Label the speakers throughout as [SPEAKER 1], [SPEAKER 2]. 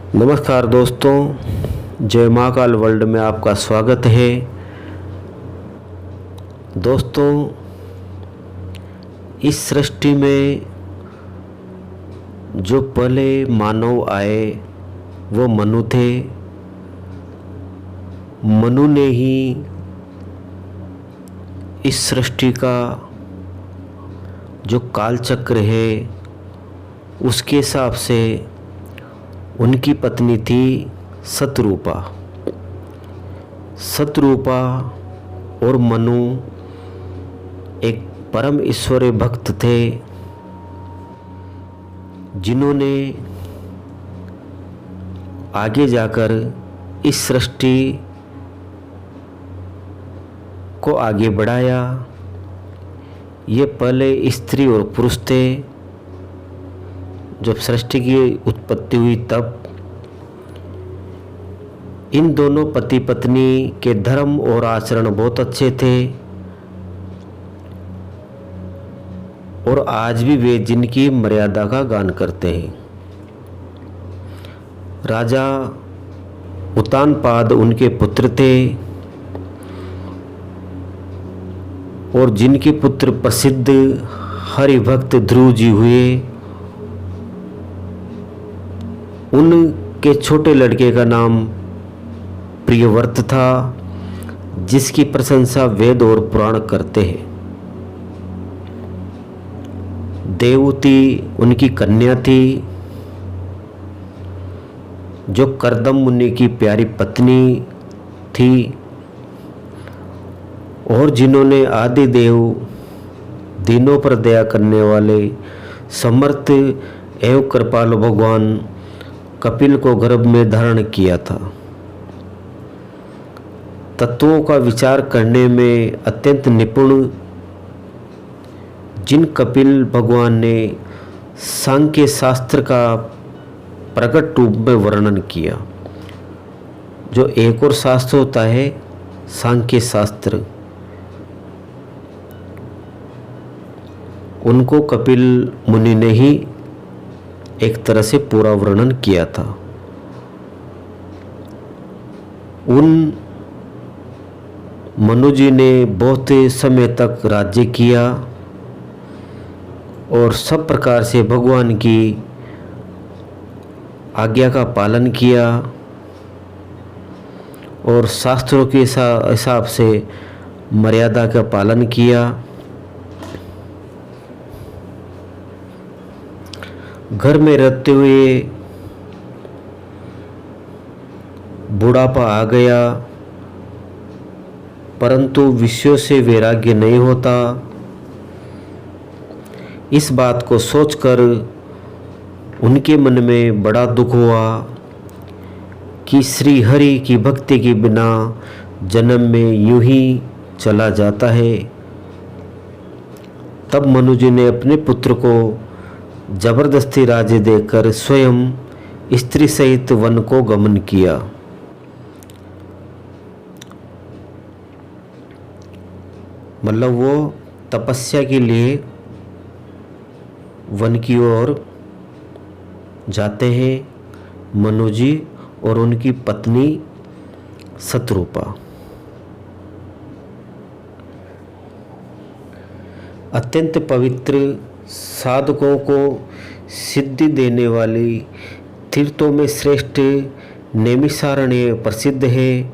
[SPEAKER 1] नमस्कार दोस्तों, जय महाकाल वर्ल्ड में आपका स्वागत है। दोस्तों, इस सृष्टि में जो पहले मानव आए वो मनु थे। मनु ने ही इस सृष्टि का जो कालचक्र है उसके हिसाब से उनकी पत्नी थी सतरूपा। सतरूपा और मनु एक परम ईश्वरीय भक्त थे जिन्होंने आगे जाकर इस सृष्टि को आगे बढ़ाया। ये पहले स्त्री और पुरुष थे। जब सृष्टि की उत्पत्ति हुई तब इन दोनों पति पत्नी के धर्म और आचरण बहुत अच्छे थे और आज भी वे जिनकी मर्यादा का गान करते हैं। राजा उत्तानपाद उनके पुत्र थे और जिनके पुत्र प्रसिद्ध हरिभक्त ध्रुव जी हुए। उनके छोटे लड़के का नाम प्रियव्रत था, जिसकी प्रशंसा वेद और पुराण करते हैं। देवती उनकी कन्या थी, जो करदम मुनि की प्यारी पत्नी थी और जिन्होंने आदि देव दीनों पर दया करने वाले समर्थ एवं कृपालु भगवान कपिल को गर्भ में धारण किया था। तत्वों का विचार करने में अत्यंत निपुण जिन कपिल भगवान ने सांख्य शास्त्र का प्रकट रूप में वर्णन किया। जो एक और शास्त्र होता है सांख्य शास्त्र, उनको कपिल मुनि ने ही एक तरह से पूरा वर्णन किया था। उन मनु जी ने बहुत समय तक राज्य किया और सब प्रकार से भगवान की आज्ञा का पालन किया और शास्त्रों के हिसाब से मर्यादा का पालन किया। घर में रहते हुए बुढ़ापा आ गया, परंतु विषयों से वैराग्य नहीं होता। इस बात को सोचकर उनके मन में बड़ा दुख हुआ कि श्री हरि की भक्ति के बिना जन्म में यूं ही चला जाता है। तब मनु जी ने अपने पुत्र को जबरदस्ती राज्य देकर स्वयं स्त्री सहित वन को गमन किया। मतलब वो तपस्या के लिए वन की ओर जाते हैं, मनु जी और उनकी पत्नी सतरूपा। अत्यंत पवित्र साधकों को सिद्धि देने वाली तीर्थों में श्रेष्ठ नैमिषारण्य प्रसिद्ध है।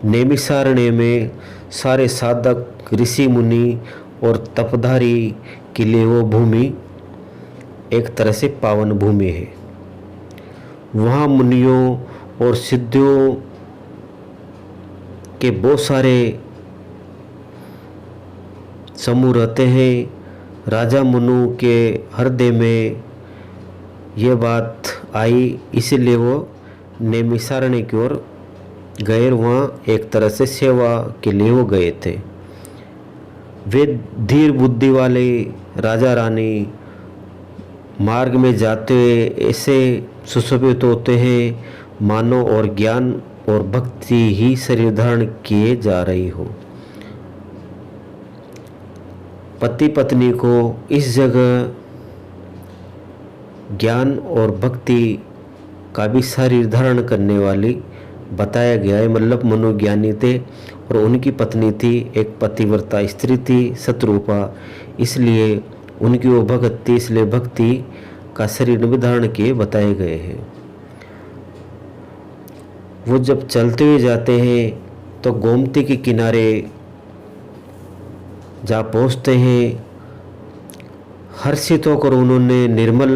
[SPEAKER 1] नैमिषारण्य में सारे साधक ऋषि मुनि और तपधारी के लिए वो भूमि एक तरह से पावन भूमि है। वहाँ मुनियों और सिद्धियों के बहुत सारे समूह रहते हैं। राजा मनु के हृदय में ये बात आई, इसीलिए वो नैमिषारण्य की ओर गए। वहाँ एक तरह से सेवा के लिए वो गए थे। वे धीर बुद्धि वाले राजा रानी मार्ग में जाते हुए ऐसे सुशोभित होते हैं मानो और ज्ञान और भक्ति ही शरीर धारण किए जा रही हो। पति पत्नी को इस जगह ज्ञान और भक्ति का भी शरीर धारण करने वाली बताया गया है। मतलब मनोज्ञानी थे और उनकी पत्नी थी, एक पतिव्रता स्त्री थी शत्रुपा, इसलिए उनकी वो भगत थी, इसलिए भक्ति का शरीर में धारण किए बताए गए हैं। वो जब चलते हुए जाते हैं तो गोमती के किनारे जा पहुँचते हैं। हर्षित होकर उन्होंने निर्मल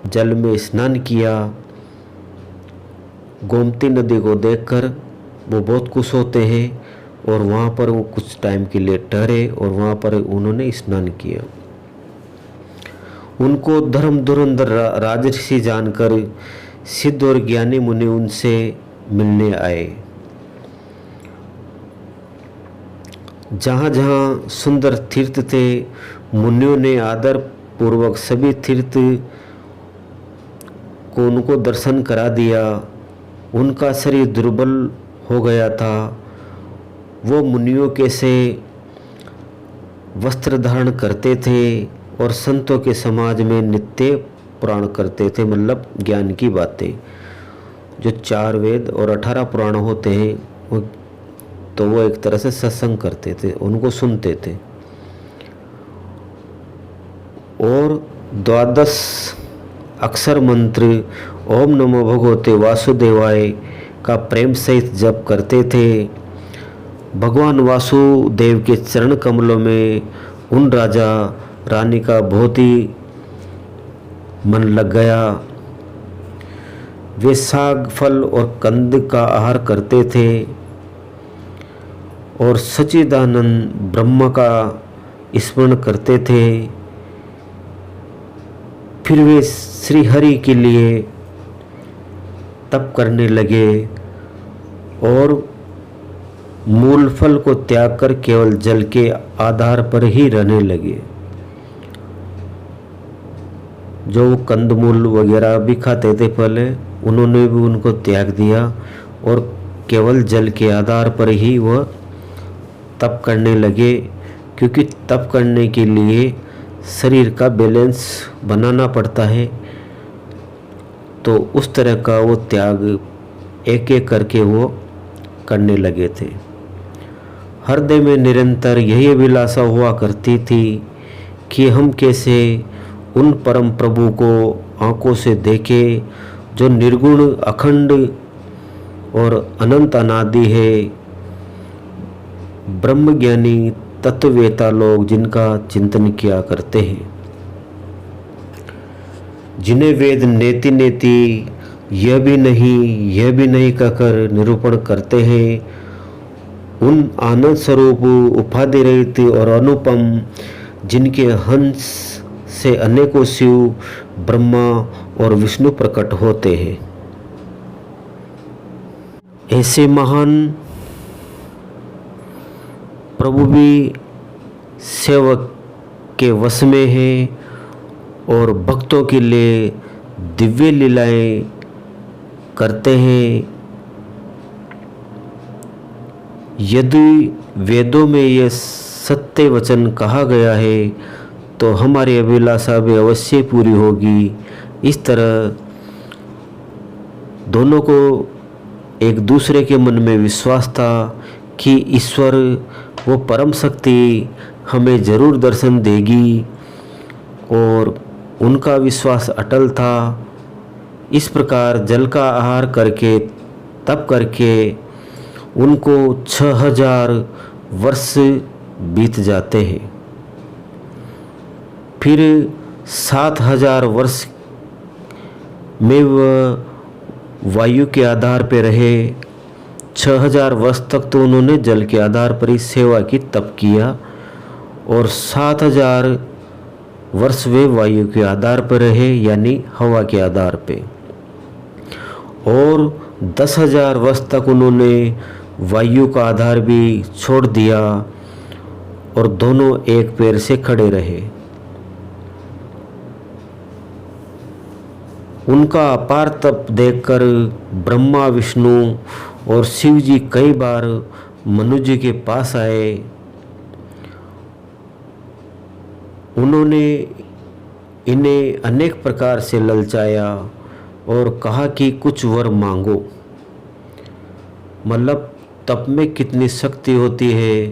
[SPEAKER 1] जल में स्नान किया। गोमती नदी को देखकर वो बहुत खुश होते हैं और वहाँ पर वो कुछ टाइम के लिए ठहरे और वहाँ पर उन्होंने स्नान किया। उनको धर्म धुरंधर राजर्षि जानकर सिद्ध और ज्ञानी मुनि उनसे मिलने आए। जहाँ जहाँ सुंदर तीर्थ थे, मुनियों ने आदर पूर्वक सभी तीर्थ को उनको दर्शन करा दिया। उनका शरीर दुर्बल हो गया था। वो मुनियों के से वस्त्र धारण करते थे और संतों के समाज में नित्य पुराण करते थे, मतलब ज्ञान की बातें। जो 4 वेद और 18 पुराण होते हैं तो वो एक तरह से सत्संग करते थे, उनको सुनते थे। और 12 अक्षर मंत्र ओम नमो भगवते वासुदेवाय का प्रेम सहित जप करते थे। भगवान वासुदेव के चरण कमलों में उन राजा रानी का बहुत ही मन लग गया। वे साग फल और कंद का आहार करते थे और सच्चिदानंद ब्रह्म का स्मरण करते थे। फिर वे श्री हरि के लिए तप करने लगे और मूल फल को त्याग कर केवल जल के आधार पर ही रहने लगे। जो कंदमूल वगैरह भी खाते थे पहले, उन्होंने भी उनको त्याग दिया और केवल जल के आधार पर ही वह तप करने लगे। क्योंकि तप करने के लिए शरीर का बैलेंस बनाना पड़ता है, तो उस तरह का वो त्याग एक एक करके वो करने लगे थे। हृदय में निरंतर यही अभिलाषा हुआ करती थी कि हम कैसे उन परम प्रभु को आंखों से देखें जो निर्गुण अखंड और अनंत अनादि है। ब्रह्मज्ञानी तत्ववेता लोग जिनका चिंतन किया करते हैं, जिन्हें वेद नेति नेति यह भी नहीं कहकर निरूपण करते हैं, उन आनंद स्वरूप उपाधि रहित और अनुपम जिनके हंस से अनेकों शिव ब्रह्मा और विष्णु प्रकट होते हैं, ऐसे महान प्रभु भी सेवक के वश में है और भक्तों के लिए दिव्य लीलाएं करते हैं। यदि वेदों में यह सत्य वचन कहा गया है तो हमारी अभिलाषा भी अवश्य पूरी होगी। इस तरह दोनों को एक दूसरे के मन में विश्वास था कि ईश्वर वो परम शक्ति हमें जरूर दर्शन देगी और उनका विश्वास अटल था। इस प्रकार जल का आहार करके तप करके उनको 6000 वर्ष बीत जाते हैं। फिर 7000 वर्ष में वह वायु के आधार पर रहे। 6000 वर्ष तक तो उन्होंने जल के आधार पर ही सेवा की तप किया और 7000 वर्ष वे वायु के आधार पर रहे, यानी हवा के आधार पे। और 10,000 वर्ष तक उन्होंने वायु का आधार भी छोड़ दिया और दोनों एक पैर से खड़े रहे। उनका अपार तप देखकर ब्रह्मा विष्णु और शिव जी कई बार मनु जी के पास आए। उन्होंने इन्हें अनेक प्रकार से ललचाया, और कहा कि कुछ वर मांगो। मतलब तप में कितनी शक्ति होती है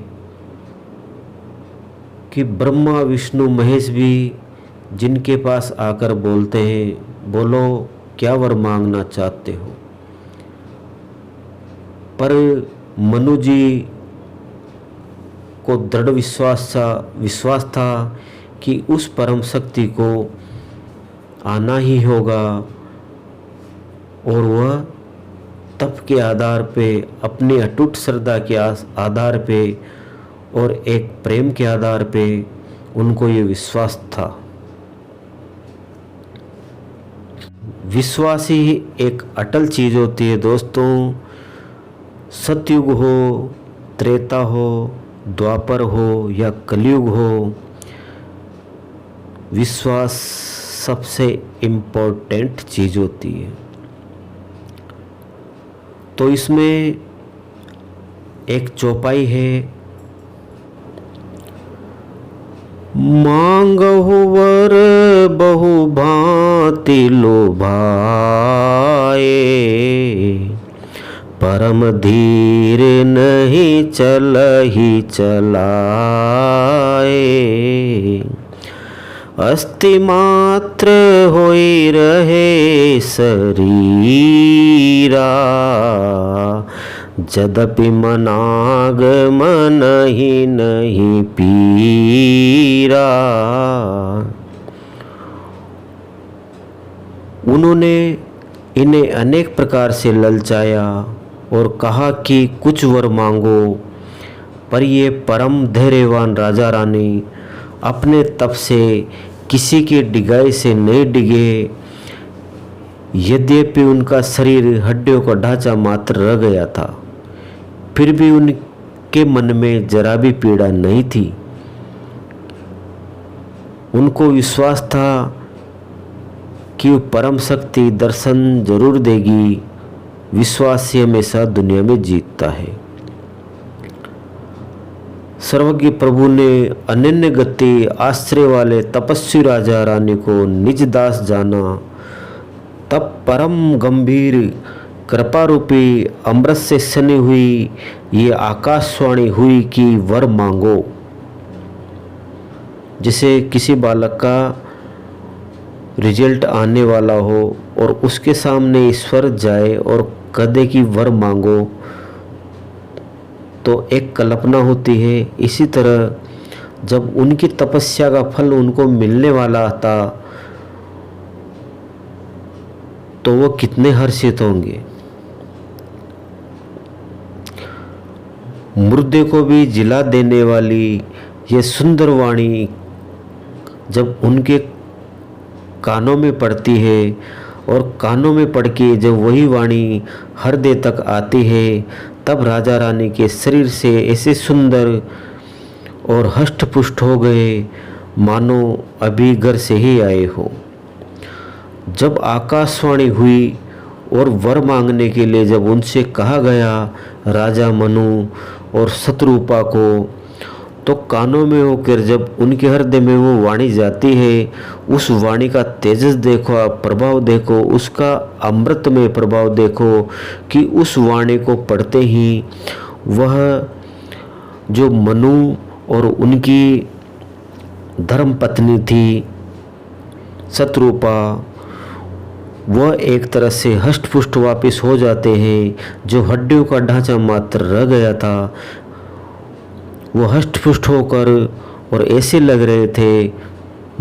[SPEAKER 1] कि ब्रह्मा विष्णु महेश भी जिनके पास आकर बोलते हैं, बोलो क्या वर मांगना चाहते हो। पर मनु जी को दृढ़ विश्वास था कि उस परम शक्ति को आना ही होगा, और वह तप के आधार पे, अपनी अटूट श्रद्धा के आधार पे और एक प्रेम के आधार पे उनको ये विश्वास था। विश्वास ही एक अटल चीज होती है दोस्तों। सतयुग हो, त्रेता हो, द्वापर हो या कलयुग हो, विश्वास सबसे इम्पोर्टेंट चीज होती है। तो इसमें एक चौपाई है, मांगहु वर बहु भांति लोभाए, परम धीर नहीं चलहि चलाए, अस्ति मात्र होई रहे शरीरा, जदपि मनागमन ही नहीं पीरा। उन्होंने इन्हें अनेक प्रकार से ललचाया और कहा कि कुछ वर मांगो, पर ये परम धैर्यवान राजा रानी अपने तप से किसी की डिगाई से नहीं डिगे। यद्यपि उनका शरीर हड्डियों का ढांचा मात्र रह गया था, फिर भी उनके मन में जरा भी पीड़ा नहीं थी। उनको विश्वास था कि वो परम शक्ति दर्शन जरूर देगी। विश्वास से हमेशा दुनिया में जीतता है। सर्वज्ञ प्रभु ने अनन्य गति आश्रय वाले तपस्वी राजा रानी को निज दास जाना। तब परम गंभीर कृपा रूपी अमृत से सनी हुई ये आकाशवाणी हुई कि वर मांगो। जैसे किसी बालक का रिजल्ट आने वाला हो और उसके सामने ईश्वर जाए और कह दे कि वर मांगो, तो एक कल्पना होती है। इसी तरह जब उनकी तपस्या का फल उनको मिलने वाला था तो वो कितने हर्षित होंगे। मुर्दे को भी जिला देने वाली ये सुंदर वाणी जब उनके कानों में पड़ती है और कानों में पड़ के जब वही वाणी हृदय तक आती है, तब राजा रानी के शरीर से ऐसे सुंदर और हष्ट पुष्ट हो गए मानो अभी घर से ही आए हो। जब आकाशवाणी हुई और वर मांगने के लिए जब उनसे कहा गया राजा मनु और शत्रुपा को, तो कानों में होकर जब उनके हृदय में वो वाणी जाती है, उस वाणी का तेजस देखो, प्रभाव देखो, उसका अमृत में प्रभाव देखो कि उस वाणी को पढ़ते ही वह जो मनु और उनकी धर्म पत्नी थी शत्रुपा, वह एक तरह से हष्ट पुष्ट वापिस हो जाते हैं। जो हड्डियों का ढांचा मात्र रह गया था वो हष्ट पुष्ट होकर और ऐसे लग रहे थे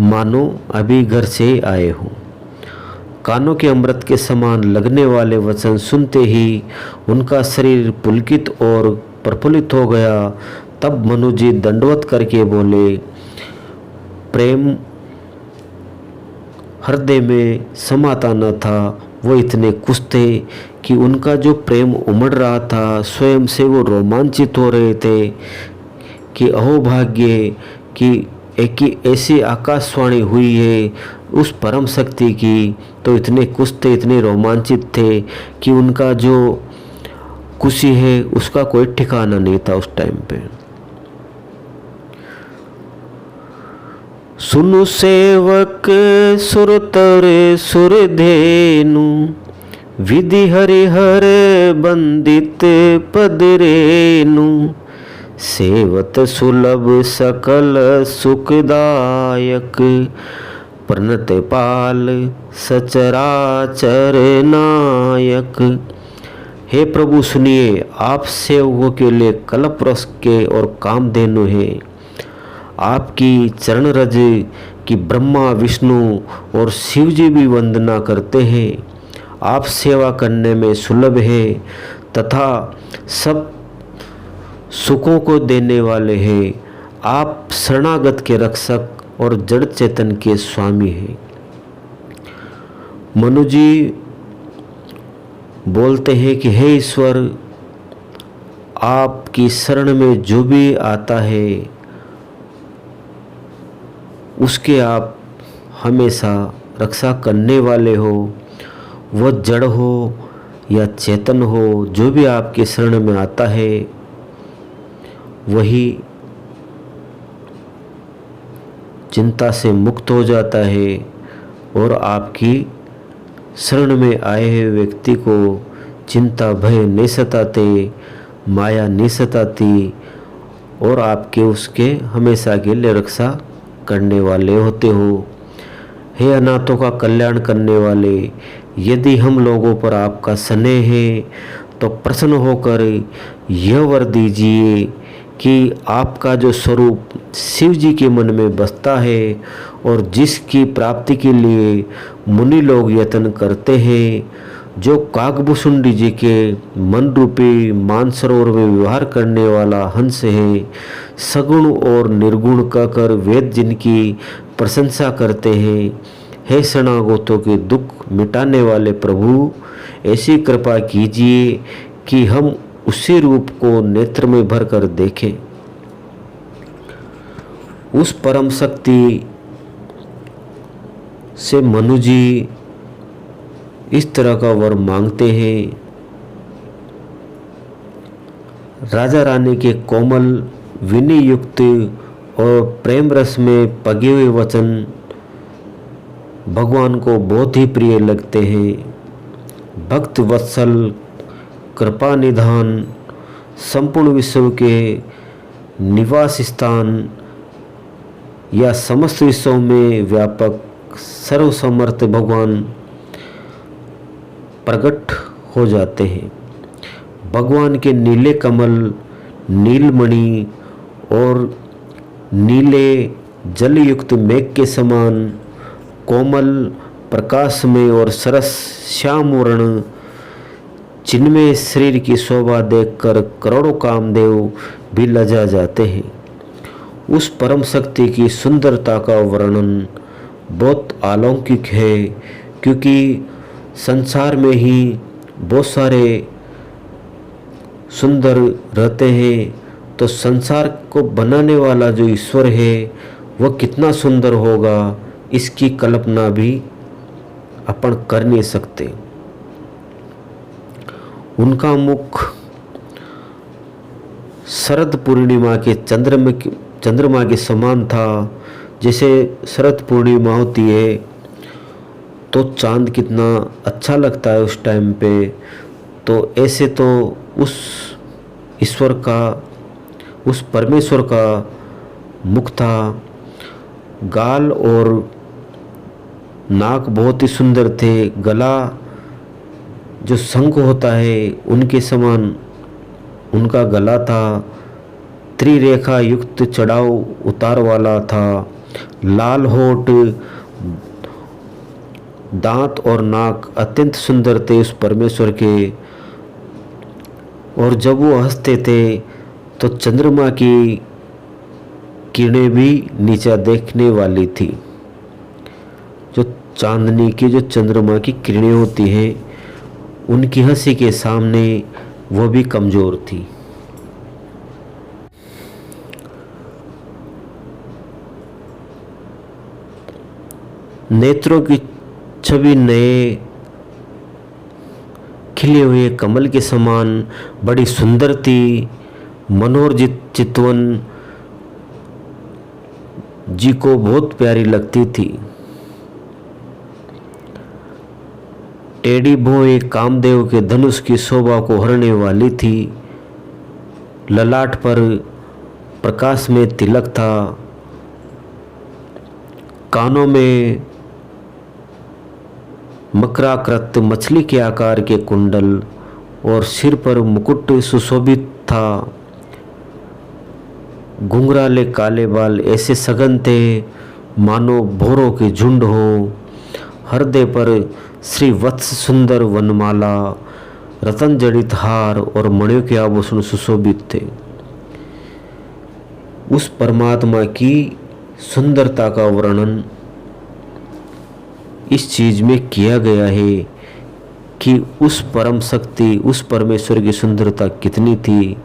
[SPEAKER 1] मानो अभी घर से आए हों। कानों के अमृत के समान लगने वाले वचन सुनते ही उनका शरीर पुलकित और प्रफुल्लित हो गया। तब मनु जी दंडवत करके बोले, प्रेम हृदय में समाता न था। वो इतने खुश थे कि उनका जो प्रेम उमड़ रहा था, स्वयं से वो रोमांचित हो रहे थे कि अहोभाग्य कि एक ऐसी आकाशवाणी हुई है उस परम शक्ति की। तो इतने खुश थे, इतने रोमांचित थे कि उनका जो खुशी है उसका कोई ठिकाना नहीं था उस टाइम पे। सुनु सेवक सुरतर सुरधेनु, विधि हरिहर बंदित पद रेनु, सेवत सुलभ सकल सुखदायक, प्रणत पाल सचराचर नायक। हे प्रभु सुनिए, आप सेवकों के लिए कल्प रस के और कामधेनु हैं। आपकी चरण रज की ब्रह्मा विष्णु और शिव जी भी वंदना करते हैं। आप सेवा करने में सुलभ है तथा सब सुखों को देने वाले हैं। आप शरणागत के रक्षक और जड़ चेतन के स्वामी हैं। मनु जी बोलते हैं कि हे ईश्वर, आपकी शरण में जो भी आता है उसके आप हमेशा रक्षा करने वाले हो। वह जड़ हो या चेतन हो, जो भी आपके शरण में आता है वही चिंता से मुक्त हो जाता है और आपकी शरण में आए हुए व्यक्ति को चिंता भय नहीं सताते, माया नहीं सताती और आपके उसके हमेशा के लिए रक्षा करने वाले होते हो। हे अनाथों का कल्याण करने वाले, यदि हम लोगों पर आपका स्नेह है तो प्रसन्न होकर यह वर दीजिए कि आपका जो स्वरूप शिव जी के मन में बसता है और जिसकी प्राप्ति के लिए मुनि लोग यत्न करते हैं, जो काकभूषुंडी जी के मन रूपी मानसरोवर में व्यवहार करने वाला हंस है, सगुण और निर्गुण कहकर वेद जिनकी प्रशंसा करते हैं। हे शरणागतों के दुख मिटाने वाले प्रभु, ऐसी कृपा कीजिए कि हम उसी रूप को नेत्र में भर कर देखें। उस परम शक्ति से मनु जी इस तरह का वर मांगते हैं। राजा रानी के कोमल विनय युक्त और प्रेम रस में पगे हुए वचन भगवान को बहुत ही प्रिय लगते हैं। भक्त वत्सल, कृपा निधान, संपूर्ण विश्व के निवास स्थान या समस्त विश्व में व्यापक सर्वसमर्थ भगवान प्रकट हो जाते हैं। भगवान के नीले कमल, नीलमणि और नीले जल युक्त मेघ के समान कोमल प्रकाश में और सरस श्याम वर्ण जिनमें शरीर की शोभा देखकर करोड़ों कामदेव भी लजा जाते हैं। उस परम शक्ति की सुंदरता का वर्णन बहुत अलौकिक है, क्योंकि संसार में ही बहुत सारे सुंदर रहते हैं, तो संसार को बनाने वाला जो ईश्वर है वह कितना सुंदर होगा, इसकी कल्पना भी अपन कर नहीं सकते। उनका मुख शरद पूर्णिमा के चंद्रमा के समान था। जैसे शरद पूर्णिमा होती है तो चांद कितना अच्छा लगता है उस टाइम पे, तो ऐसे तो उस ईश्वर का, उस परमेश्वर का मुख था। गाल और नाक बहुत ही सुंदर थे। गला जो शंख होता है उनके समान उनका गला था। त्रिरेखा युक्त चढ़ाव उतार वाला था। लाल होठ, दांत और नाक अत्यंत सुंदर थे उस परमेश्वर के। और जब वो हंसते थे तो चंद्रमा की किरणें भी नीचे देखने वाली थी। जो चांदनी की, जो चंद्रमा की किरणें होती हैं, उनकी हंसी के सामने वो भी कमज़ोर थी। नेत्रों की छवि नए खिले हुए कमल के समान बड़ी सुंदर थी। मनोहर चितवन जी को बहुत प्यारी लगती थी। टेढ़ी भौं कामदेव के धनुष की शोभा को हरने वाली थी। ललाट पर प्रकाश में तिलक था, कानों में मकराकृत मछली के आकार के कुंडल और सिर पर मुकुट सुशोभित था। घुंघराले काले बाल ऐसे सघन थे मानो भौरों के झुंड हो। हृदय पर श्री वत्स सुंदर वनमाला, रतन जड़ित हार और मणियों के आभूषण सुशोभित थे। उस परमात्मा की सुंदरता का वर्णन इस चीज में किया गया है कि उस परम शक्ति, उस परमेश्वर की सुंदरता कितनी थी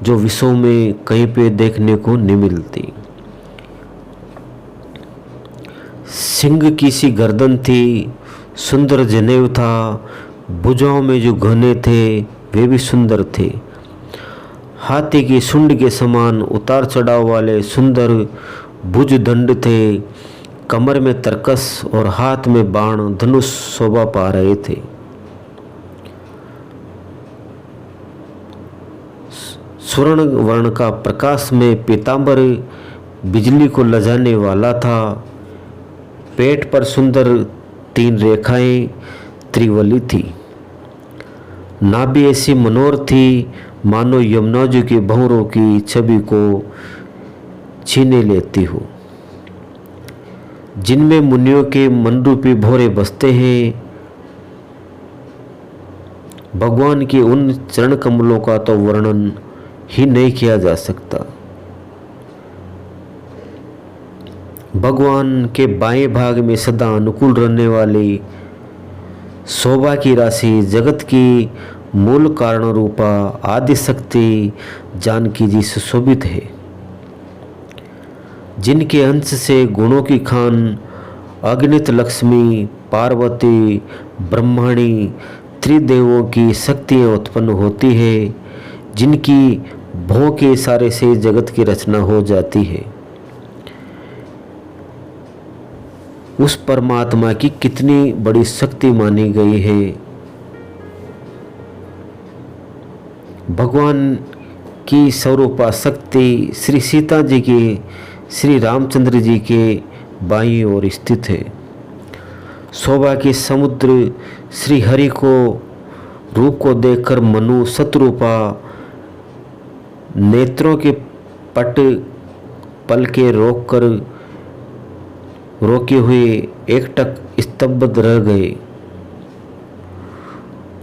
[SPEAKER 1] जो विश्व में कहीं पे देखने को नहीं मिलती। सिंह की सी गर्दन थी, सुंदर जनेऊ था, भुजाओं में जो घने थे वे भी सुंदर थे। हाथी की सूंड के समान उतार चढ़ाव वाले सुंदर भुज दंड थे। कमर में तरकस और हाथ में बाण धनुष शोभा पा रहे थे। स्वर्ण वर्ण का प्रकाश में पीतांबर बिजली को लजाने वाला था। पेट पर सुंदर 3 रेखाएं त्रिवली थी। नाभि ऐसी मनोहर थी मानो यमुना जी के भंवरों की छवि को छीने लेती हो। जिनमें मुनियों के मन रूपी भौरे बसते हैं, भगवान के उन चरण कमलों का तो वर्णन ही नहीं किया जा सकता। भगवान के बाएं भाग में सदा अनुकूल रहने वाली शोभा की राशि जगत की मूल कारण रूपा आदि शक्ति जानकी जी सुशोभित है। जिनके अंश से गुणों की खान अगणित लक्ष्मी, पार्वती, ब्रह्माणी त्रिदेवों की शक्तियाँ उत्पन्न होती है, जिनकी भौं के इशारे से जगत की रचना हो जाती है। उस परमात्मा की कितनी बड़ी शक्ति मानी गई है। भगवान की स्वरूपा शक्ति श्री सीता जी की, श्री रामचंद्र जी के बाईं ओर स्थित है। शोभा के समुद्र श्री हरि को रूप को देखकर मनु शत्रुपा नेत्रों के पट पल के रोके हुए एकटक स्तब्ध रह गए।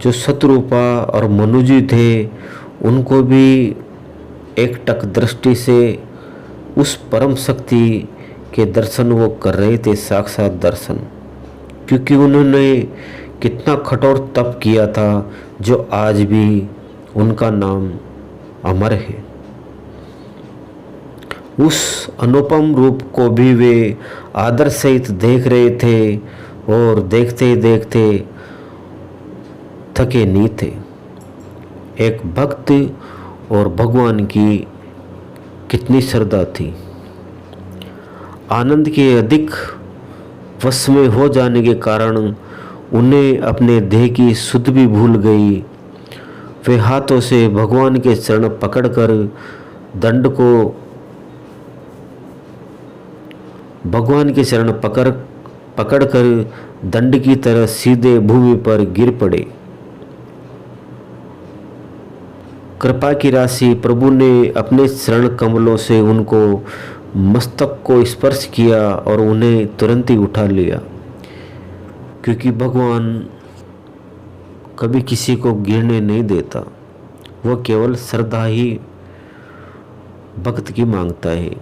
[SPEAKER 1] जो शत्रुपा और मनुजी थे उनको भी एकटक दृष्टि से उस परम शक्ति के दर्शन वो कर रहे थे, साक्षात दर्शन। क्योंकि उन्होंने कितना कठोर तप किया था जो आज भी उनका नाम अमर है। उस अनुपम रूप को भी वे आदर सहित देख रहे थे और देखते देखते थके नहीं थे। एक भक्त और भगवान की कितनी श्रद्धा थी। आनंद के अधिक वश में हो जाने के कारण उन्हें अपने देह की सुध भी भूल गई। वे हाथों से भगवान के चरण पकड़कर दंड को भगवान के चरण पकड़कर दंड की तरह सीधे भूमि पर गिर पड़े। कृपा की राशि प्रभु ने अपने चरण कमलों से उनको मस्तक को स्पर्श किया और उन्हें तुरंत ही उठा लिया। क्योंकि भगवान कभी किसी को गिरने नहीं देता, वो केवल श्रद्धा ही भक्त की मांगता है।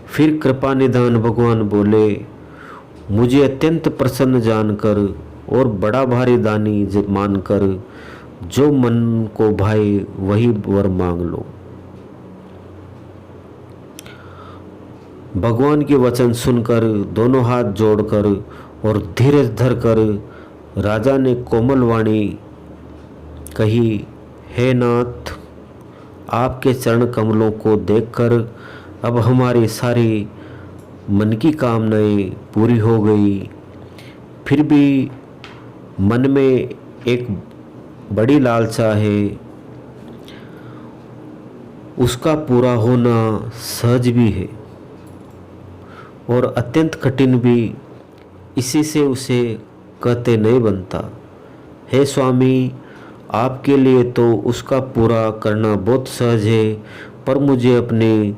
[SPEAKER 1] फिर कृपा निधान भगवान बोले, मुझे अत्यंत प्रसन्न जानकर और बड़ा भारी दानी मानकर जो मन को भाए वही वर मांग लो। भगवान के वचन सुनकर दोनों हाथ जोड़कर और धीरज धरकर राजा ने कोमल वाणी कही, हे नाथ, आपके चरण कमलों को देखकर अब हमारी सारी मन की कामनाएं पूरी हो गई, फिर भी मन में एक बड़ी लालसा है, उसका पूरा होना सहज भी है और अत्यंत कठिन भी, इसी से उसे कहते नहीं बनता। हे स्वामी, आपके लिए तो उसका पूरा करना बहुत सहज है, पर मुझे अपनी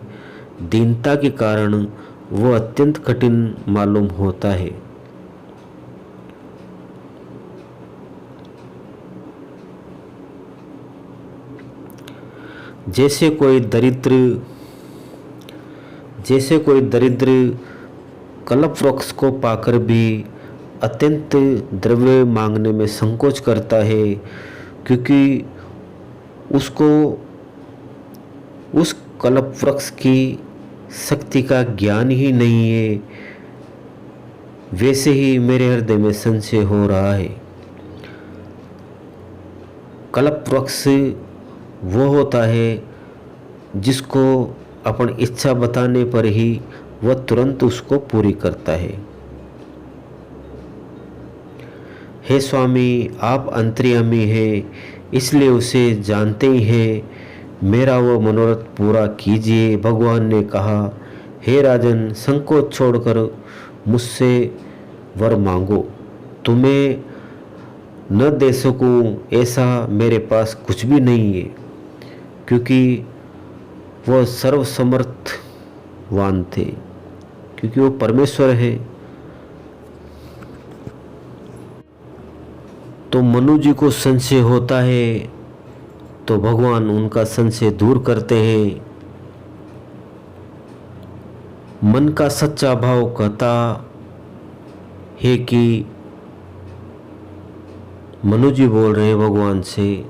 [SPEAKER 1] दीनता के कारण वो अत्यंत कठिन मालूम होता है। जैसे कोई दरिद्र कल्प वृक्ष को पाकर भी अत्यंत द्रव्य मांगने में संकोच करता है, क्योंकि उसको उस कल्प वृक्ष की शक्ति का ज्ञान ही नहीं है। वैसे ही मेरे हृदय में संशय हो रहा है। कल्प वृक्ष वो होता है जिसको अपन इच्छा बताने पर ही वह तुरंत उसको पूरी करता है। हे स्वामी, आप अंतर्यामी हैं, इसलिए उसे जानते ही हैं। मेरा वो मनोरथ पूरा कीजिए। भगवान ने कहा, हे राजन, संकोच छोड़कर मुझसे वर मांगो। तुम्हें न दे सकूं ऐसा मेरे पास कुछ भी नहीं है, क्योंकि वह सर्वसमर्थवान थे, क्योंकि वो परमेश्वर है। तो मनु जी को संशय होता है, तो भगवान उनका संशय दूर करते हैं। मन का सच्चा भाव कहता है कि मनु जी बोल रहे हैं भगवान से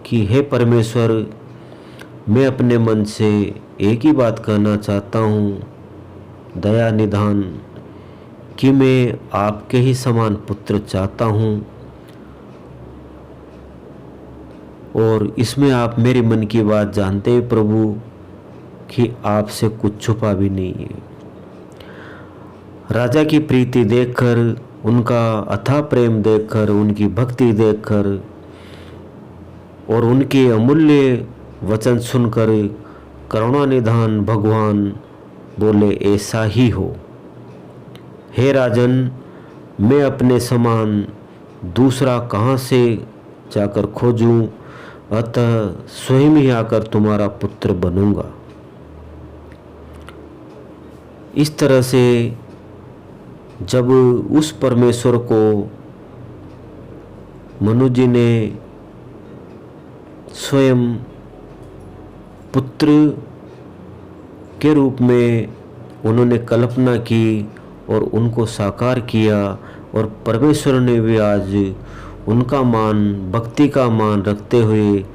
[SPEAKER 1] कि हे परमेश्वर, मैं अपने मन से एक ही बात कहना चाहता हूँ, दया निधान, कि मैं आपके ही समान पुत्र चाहता हूँ, और इसमें आप मेरे मन की बात जानते हैं प्रभु, कि आपसे कुछ छुपा भी नहीं है। राजा की प्रीति देखकर, उनका अथाह प्रेम देखकर, उनकी भक्ति देखकर और उनके अमूल्य वचन सुनकर करुणा निधान भगवान बोले, ऐसा ही हो। हे राजन, मैं अपने समान दूसरा कहाँ से जाकर खोजूं, अतः स्वयं ही आकर तुम्हारा पुत्र बनूंगा। इस तरह से जब उस परमेश्वर को मनु जी ने स्वयं पुत्र के रूप में उन्होंने कल्पना की और उनको साकार किया, और परमेश्वर ने भी आज उनका मान, भक्ति का मान रखते हुए,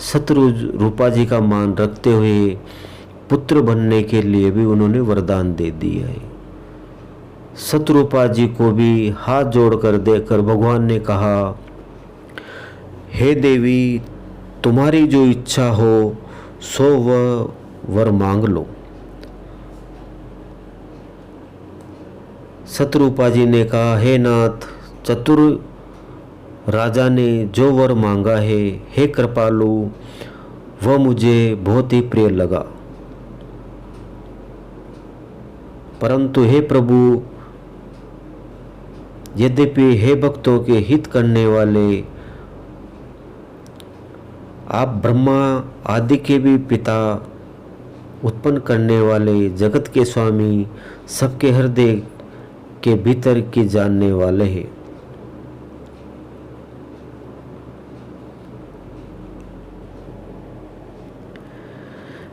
[SPEAKER 1] शत्रुरूपा जी का मान रखते हुए पुत्र बनने के लिए भी उन्होंने वरदान दे दिया है। शत्रुरूपा जी को भी हाथ जोड़कर देखकर भगवान ने कहा, हे देवी, तुम्हारी जो इच्छा हो सो वह वर मांग लो। शत्रुरूपा जी ने कहा, हे नाथ, चतुर राजा ने जो वर मांगा है, हे कृपालु, वह मुझे बहुत ही प्रिय लगा। परंतु हे प्रभु, यद्यपि हे भक्तों के हित करने वाले, आप ब्रह्मा आदि के भी पिता, उत्पन्न करने वाले, जगत के स्वामी, सबके हृदय के भीतर की जानने वाले हैं।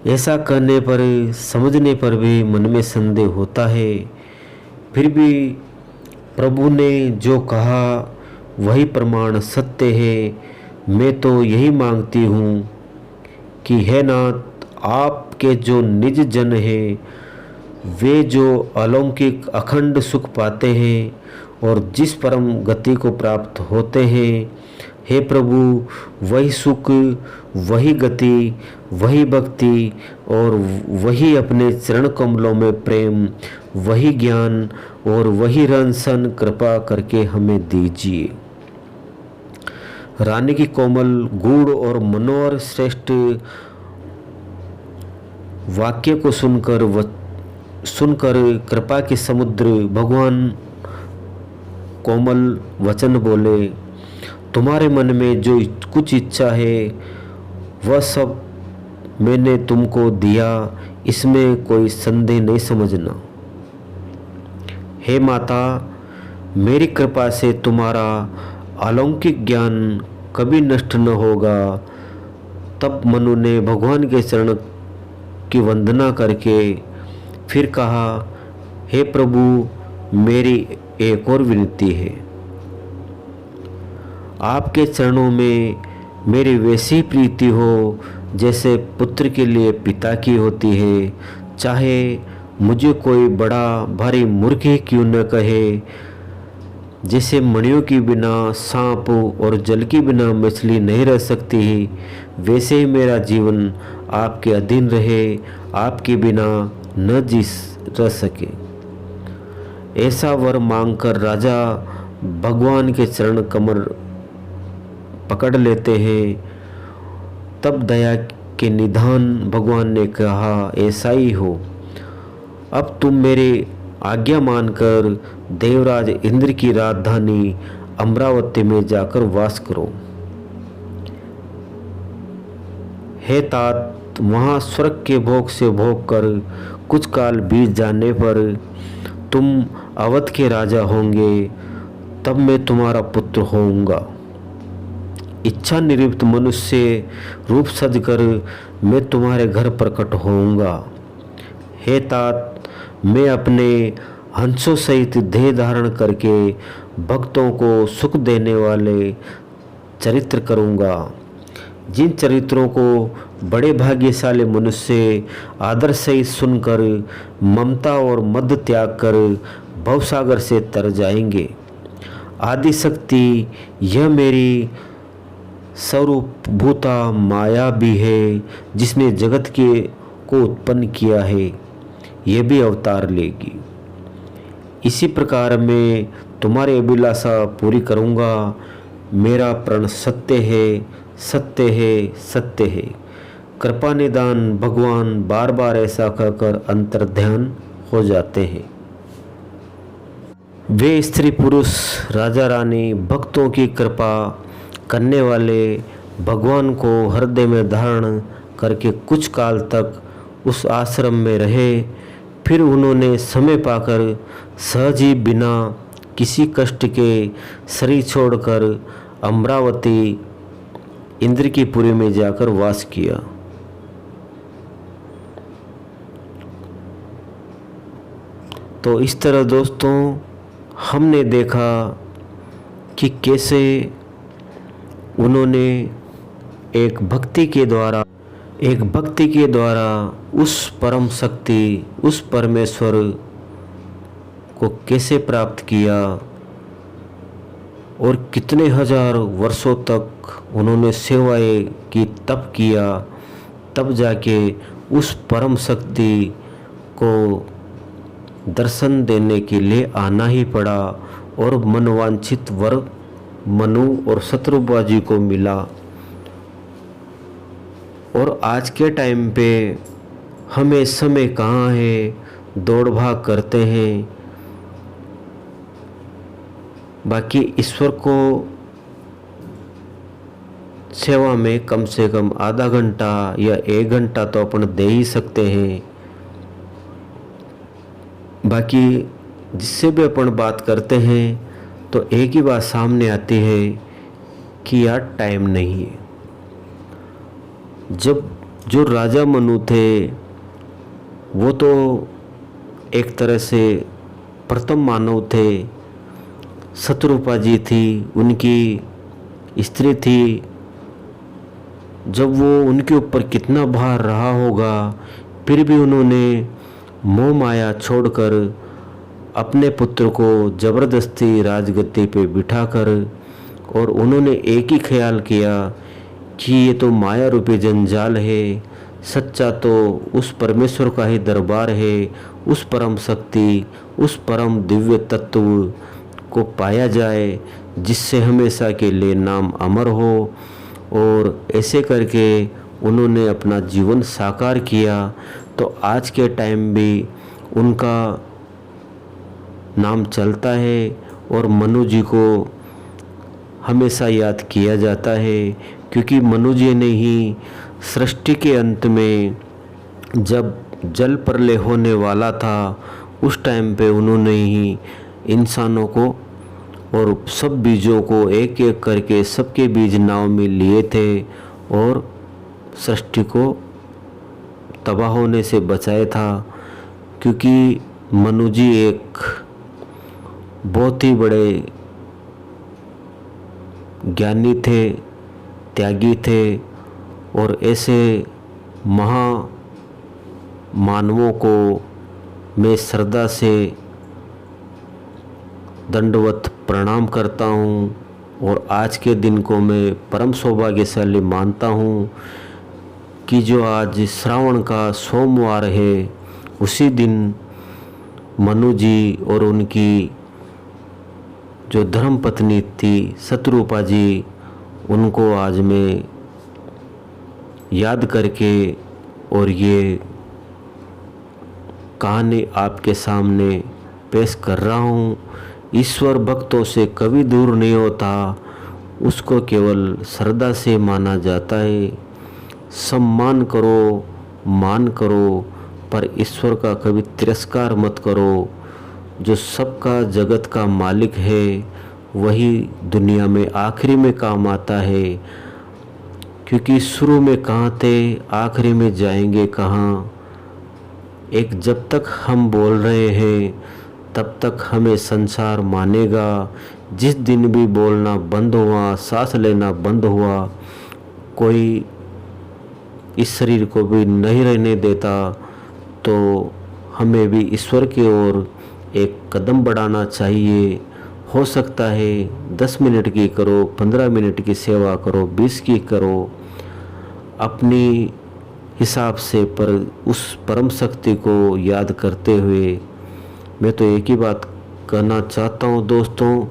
[SPEAKER 1] ऐसा करने पर, समझने पर भी मन में संदेह होता है। फिर भी प्रभु ने जो कहा वही प्रमाण सत्य है। मैं तो यही मांगती हूँ कि हे नाथ, आपके जो निज जन हैं, वे जो अलौकिक अखंड सुख पाते हैं और जिस परम गति को प्राप्त होते हैं, हे प्रभु, वही सुख, वही गति, वही भक्ति और वही अपने चरण कमलों में प्रेम, वही ज्ञान और वही रहन सहन कृपा करके हमें दीजिए। रानी की कोमल, गूढ़ और मनोहर श्रेष्ठ वाक्य को सुनकर कृपा के समुद्र भगवान कोमल वचन बोले, तुम्हारे मन में जो कुछ इच्छा है वह सब मैंने तुमको दिया, इसमें कोई संदेह नहीं समझना। हे माता, मेरी कृपा से तुम्हारा अलौकिक ज्ञान कभी नष्ट न होगा। तब मनु ने भगवान के चरण की वंदना करके फिर कहा, हे प्रभु, मेरी एक और विनती है। आपके चरणों में मेरी वैसी प्रीति हो जैसे पुत्र के लिए पिता की होती है। चाहे मुझे कोई बड़ा भारी मूर्ख ही क्यों न कहे, जैसे मणियों के बिना सांप और जल के बिना मछली नहीं रह सकती, वैसे ही मेरा जीवन आपके अधीन रहे, आपके बिना न रह सके। ऐसा वर मांगकर राजा भगवान के चरण कमर पकड़ लेते हैं। तब दया के निधान भगवान ने कहा, ऐसा ही हो। अब तुम मेरी आज्ञा मानकर देवराज इंद्र की राजधानी अमरावती में जाकर वास करो। हे तात, वहाँ स्वर्ग के भोग से भोग कर कुछ काल बीत जाने पर तुम अवध के राजा होंगे, तब मैं तुम्हारा पुत्र होऊंगा। इच्छा निवृत्त मनुष्य रूप सजकर मैं तुम्हारे घर प्रकट होऊंगा। हे तात, मैं अपने हंसों सहित देह धारण करके भक्तों को सुख देने वाले चरित्र करूंगा। जिन चरित्रों को बड़े भाग्यशाली मनुष्य आदर सहित सुनकर ममता और मद त्याग कर भवसागर से तर जाएंगे। आदि शक्ति यह मेरी स्वरूप भूता माया भी है, जिसने जगत के को उत्पन्न किया है, यह भी अवतार लेगी। इसी प्रकार मैं तुम्हारी अभिलाषा पूरी करूँगा। मेरा प्रण सत्य है, सत्य है, सत्य है। कृपा निदान भगवान बार बार ऐसा कहकर अंतर्ध्यान हो जाते हैं। वे स्त्री पुरुष, राजा रानी, भक्तों की कृपा करने वाले भगवान को हृदय में धारण करके कुछ काल तक उस आश्रम में रहे। फिर उन्होंने समय पाकर सहज ही बिना किसी कष्ट के शरीर छोड़कर अमरावती इंद्र की पुरी में जाकर वास किया। तो इस तरह दोस्तों हमने देखा कि कैसे उन्होंने एक भक्ति के द्वारा उस परम शक्ति, उस परमेश्वर को कैसे प्राप्त किया और कितने हजार वर्षों तक उन्होंने सेवाएं की, तप किया, तब जाके उस परम शक्ति को दर्शन देने के लिए आना ही पड़ा और मनवांछित वर मनु और शत्रुघ्न जी को मिला। और आज के टाइम पे हमें समय कहाँ है, दौड़ भाग करते हैं। बाकी ईश्वर को सेवा में कम से कम आधा घंटा या 1 घंटा तो अपन दे ही सकते हैं। बाकी जिससे भी अपन बात करते हैं तो एक ही बात सामने आती है कि यार टाइम नहीं है। जब जो राजा मनु थे वो तो एक तरह से प्रथम मानव थे। शत्रुपा जी थी, उनकी स्त्री थी। जब वो उनके ऊपर कितना भार रहा होगा, फिर भी उन्होंने मोह माया छोड़कर अपने पुत्र को जबरदस्ती राजगद्दी पे बिठाकर और उन्होंने एक ही ख्याल किया कि ये तो माया रूपी जंजाल है, सच्चा तो उस परमेश्वर का ही दरबार है, उस परम शक्ति, उस परम दिव्य तत्व को पाया जाए जिससे हमेशा के लिए नाम अमर हो। और ऐसे करके उन्होंने अपना जीवन साकार किया। तो आज के टाइम भी उनका नाम चलता है और मनु जी को हमेशा याद किया जाता है, क्योंकि मनु जी ने ही सृष्टि के अंत में जब जल प्रलय होने वाला था उस टाइम पे उन्होंने ही इंसानों को और सब बीजों को एक एक करके सबके बीज नाव में लिए थे और सृष्टि को तबाह होने से बचाया था। क्योंकि मनु जी एक बहुत ही बड़े ज्ञानी थे, त्यागी थे और ऐसे मानवों को मैं श्रद्धा से दंडवत प्रणाम करता हूँ। और आज के दिन को मैं परम सौभाग्यशाली मानता हूँ कि जो आज श्रावण का सोमवार है, उसी दिन मनु जी और उनकी जो धर्मपत्नी थी शत्रुपा जी, उनको आज मैं याद करके और ये कहानी आपके सामने पेश कर रहा हूँ। ईश्वर भक्तों से कभी दूर नहीं होता, उसको केवल श्रद्धा से माना जाता है। सम्मान करो, मान करो, पर ईश्वर का कभी तिरस्कार मत करो। जो सबका जगत का मालिक है वही दुनिया में आखिरी में काम आता है, क्योंकि शुरू में कहाँ थे, आखिरी में जाएंगे कहाँ। एक जब तक हम बोल रहे हैं तब तक हमें संसार मानेगा। जिस दिन भी बोलना बंद हुआ, सांस लेना बंद हुआ, कोई इस शरीर को भी नहीं रहने देता, तो हमें भी ईश्वर की ओर एक कदम बढ़ाना चाहिए। हो सकता है 10 मिनट की करो, 15 मिनट की सेवा करो, 20 की करो, अपनी हिसाब से, पर उस परम शक्ति को याद करते हुए। मैं तो एक ही बात कहना चाहता हूँ दोस्तों,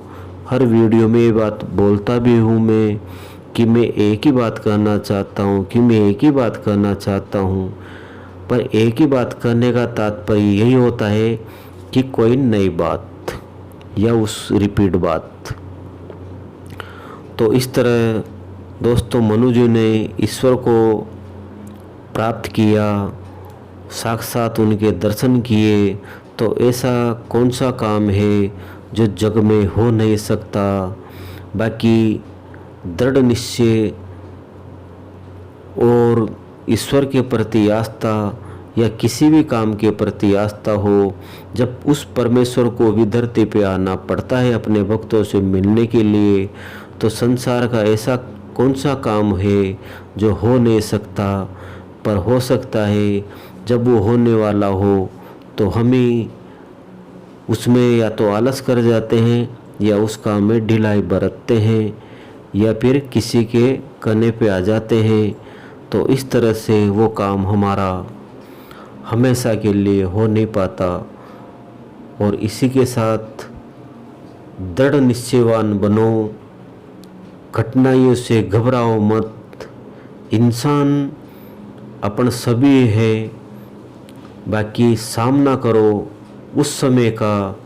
[SPEAKER 1] हर वीडियो में ये बात बोलता भी हूँ मैं कि मैं एक ही बात कहना चाहता हूँ, पर एक ही बात करने का तात्पर्य यही होता है कि कोई नई बात या उस रिपीट बात। तो इस तरह दोस्तों मनु जी ने ईश्वर को प्राप्त किया, साक्षात उनके दर्शन किए। तो ऐसा कौन सा काम है जो जग में हो नहीं सकता। बाकी दृढ़ निश्चय और ईश्वर के प्रति आस्था या किसी भी काम के प्रति आस्था हो, जब उस परमेश्वर को भी धरती पे आना पड़ता है अपने भक्तों से मिलने के लिए, तो संसार का ऐसा कौन सा काम है जो हो नहीं सकता। पर हो सकता है जब वो होने वाला हो तो हमें उसमें या तो आलस कर जाते हैं या उस काम में ढिलाई बरतते हैं या फिर किसी के कहने पे आ जाते हैं। तो इस तरह से वो काम हमारा हमेशा के लिए हो नहीं पाता। और इसी के साथ दृढ़ निश्चयवान बनो, कठिनाइयों से घबराओ मत। इंसान अपन सभी है, बाकी सामना करो उस समय का,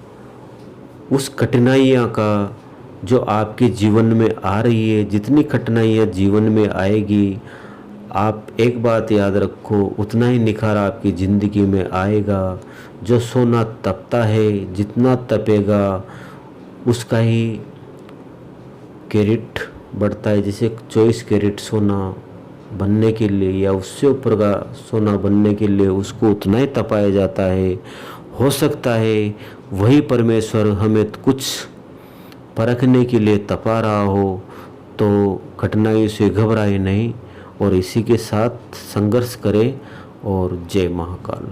[SPEAKER 1] उस कठिनाइयाँ का जो आपके जीवन में आ रही है। जितनी कठिनाइयाँ जीवन में आएगी, आप एक बात याद रखो, उतना ही निखार आपकी ज़िंदगी में आएगा। जो सोना तपता है, जितना तपेगा उसका ही कैरेट बढ़ता है। जैसे 24 कैरेट सोना बनने के लिए या उससे ऊपर का सोना बनने के लिए उसको उतना ही तपाया जाता है। हो सकता है वही परमेश्वर हमें कुछ परखने के लिए तपा रहा हो। तो कठिनाइयों से घबराए नहीं और इसी के साथ संघर्ष करें। और जय महाकाल।